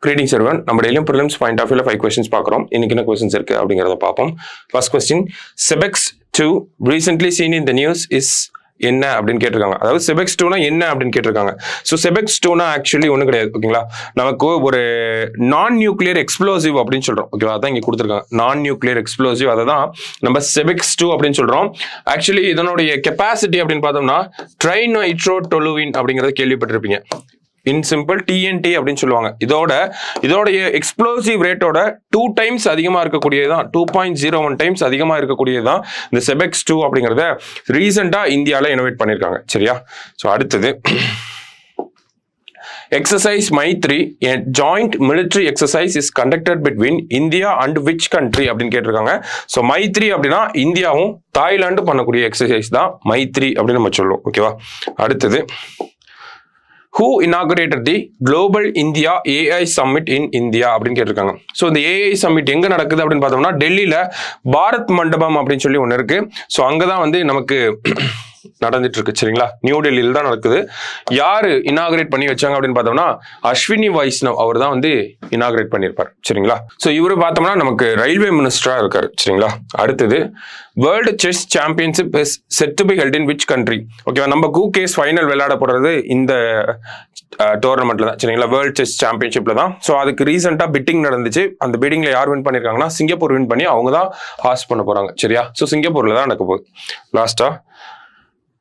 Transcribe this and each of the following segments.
Greetings everyone. நம்ம டெய்லியும் prelims point of view 5 questions பார்க்குறோம். இன்னைக்கு என்ன questions இருக்கு அப்படிங்கறத பார்ப்போம். First question, Cebex 2 recently seen in the news is என்ன அப்படின்னு கேட்டிருக்காங்க. அதாவது Cebex 2னா என்ன அப்படின்னு கேட்டிருக்காங்க. ஸோ Cebex 2னா ஆக்சுவலி ஒன்றும் கிடையாது. ஓகேங்களா, நமக்கு ஒரு நான் நியூக்ளியர் எக்ஸ்ப்ளோசிவ் அப்படின்னு சொல்றோம். ஓகேவா, அதான் இங்கே கொடுத்துருக்காங்க. நான் நியூக்ளியர் எக்ஸ்ப்ளோசிவ், அதை தான் நம்ம Cebex 2 அப்படின்னு சொல்றோம். ஆக்சுவலி இதனுடைய கெப்பாசிட்டி அப்படின்னு பார்த்தோம்னா ட்ரைநைட்ரோடொலுவின் அப்படிங்கறத கேள்விப்பட்டிருப்பீங்க. இன் சிம்பிள் TNT அப்படின்னு சொல்லுவாங்க. இதோடைய எக்ஸ்ப்ளோசிவ் ரேட்டோட 2 டைம்ஸ் அதிகமா இருக்கக்கூடியதுதான், 2.01 டைம்ஸ் அதிகமா இருக்கக்கூடியதுதான் இந்த Cebex 2 அப்படிங்கறத ரீசெண்டா இந்தியால இனோவேட் பண்ணிருக்காங்க. சரியா? ஸோ அடுத்தது Exercise Maitri, a joint military exercise is conducted between India and which country அப்படின்னு கேட்டிருக்காங்க. ஸோ மைத்ரி அப்படின்னா இந்தியாவும் தாய்லாந்து பண்ணக்கூடிய எக்ஸசைஸ் தான் மைத்ரி அப்படின்னு நம்ம சொல்லுவோம். ஓகேவா? அடுத்தது Who inaugurated the Global India AI Summit in India அப்படின்னு கேட்டிருக்காங்க. ஸோ இந்த AI Summit எங்க நடக்குது அப்படின்னு பார்த்தோம்னா டெல்லியில பாரத் மண்டபம் அப்படின்னு சொல்லி ஒன்று இருக்கு. ஸோ அங்கதான் வந்து நமக்கு நடந்துட்டு இருக்கு. சரிங்களா? நியூ டெல்லியில தான் நடக்குது. யாரு இனாகிரேட் பண்ணி வச்சாங்க அப்படின்னு பார்த்தோம்னா அஸ்வினி வைஷ்ணவ் அவர் தான் வந்து இனாகிரேட் பண்ணியிருப்பார். சரிங்களா? ஸோ இவரு பார்த்தோம்னா நமக்கு ரயில்வே மினிஸ்டரா இருக்காரு. சரிங்களா? அடுத்தது world chess championship is set to be held in which country. ஓகேவா, நம்ம கேஸ் ஃபைனல் விளையாட போறது இந்த டோர்னமெண்ட்ல தான். சரிங்களா? வேர்ல்டு செஸ் சாம்பியன்ஷிப்ல தான். ஸோ அதுக்கு ரீசெண்டா பிட்டிங் நடந்துச்சு. அந்த பிட்டிங்ல யார் வின் பண்ணிருக்காங்கன்னா சிங்கப்பூர் வின் பண்ணி அவங்க தான் ஹாஸ்ட் பண்ண போறாங்க. சரியா? ஸோ சிங்கப்பூர்ல தான் நடக்க போகுது. லாஸ்டா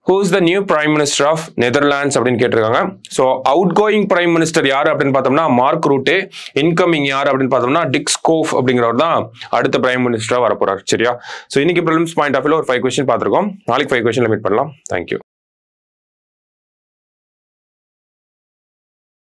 Who is the new Prime Minister of Netherlands அப்படின்னு கேட்டிருக்காங்க. So out going prime minister யார் அப்படின்னு பார்த்தோம்னா மார்க் ரூட்டே. இன்கமிங் யார் அப்படின்னு பார்த்தோம்னா டிக் ஸ்கோஃப் அப்படிங்கிறவர் தான் அடுத்த பிரைம் மினிஸ்டரா வரப்போறாரு. சரியா? ஸோ இன்னைக்கு ப்ரிலிம்ஸ் பாயிண்ட் ஆஃப் வியூல ஒரு 5 கொஸ்டின் பார்த்துருக்கோம். நாளைக்கு 5 கொஸ்டின்ல மீட் பண்ணலாம். தேங்க்யூ.